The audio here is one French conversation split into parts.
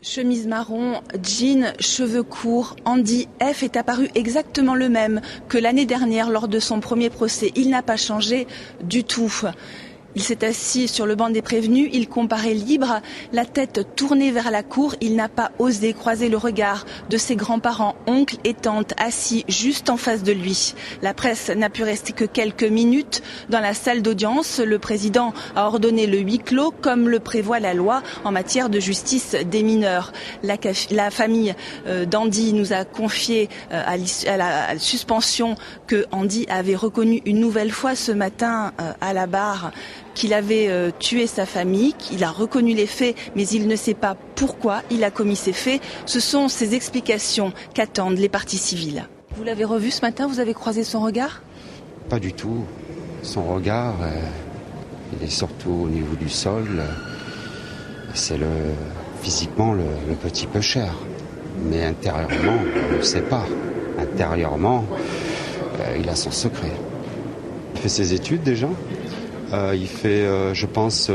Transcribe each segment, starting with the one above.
Chemise marron, jean, cheveux courts, Andy F. est apparu exactement le même que l'année dernière lors de son premier procès. Il n'a pas changé du tout. Il s'est assis sur le banc des prévenus, il comparaît libre, la tête tournée vers la cour. Il n'a pas osé croiser le regard de ses grands-parents, oncles et tantes assis juste en face de lui. La presse n'a pu rester que quelques minutes dans la salle d'audience. Le président a ordonné le huis clos comme le prévoit la loi en matière de justice des mineurs. La famille d'Andy nous a confié à la suspension que Andy avait reconnu une nouvelle fois ce matin à la barre qu'il avait tué sa famille, qu'il a reconnu les faits, mais il ne sait pas pourquoi il a commis ces faits. Ce sont ces explications qu'attendent les parties civiles. Vous l'avez revu ce matin, vous avez croisé son regard ? Pas du tout. Son regard, il est surtout au niveau du sol. C'est physiquement le petit peu cher. Mais intérieurement, on ne le sait pas. Intérieurement, il a son secret. Il fait ses études déjà. Il fait, je pense,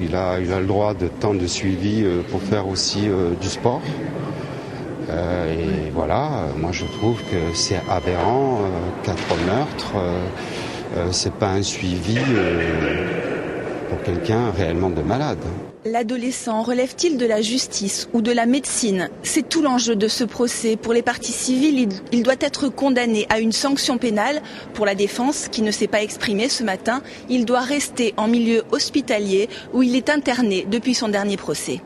il a le droit de temps de suivi pour faire aussi du sport. Et voilà, moi je trouve que c'est aberrant, 4 meurtres, c'est pas un suivi pour quelqu'un réellement de malade. L'adolescent relève-t-il de la justice ou de la médecine ? C'est tout l'enjeu de ce procès. Pour les parties civiles, il doit être condamné à une sanction pénale. Pour la défense, qui ne s'est pas exprimée ce matin, il doit rester en milieu hospitalier où il est interné depuis son dernier procès.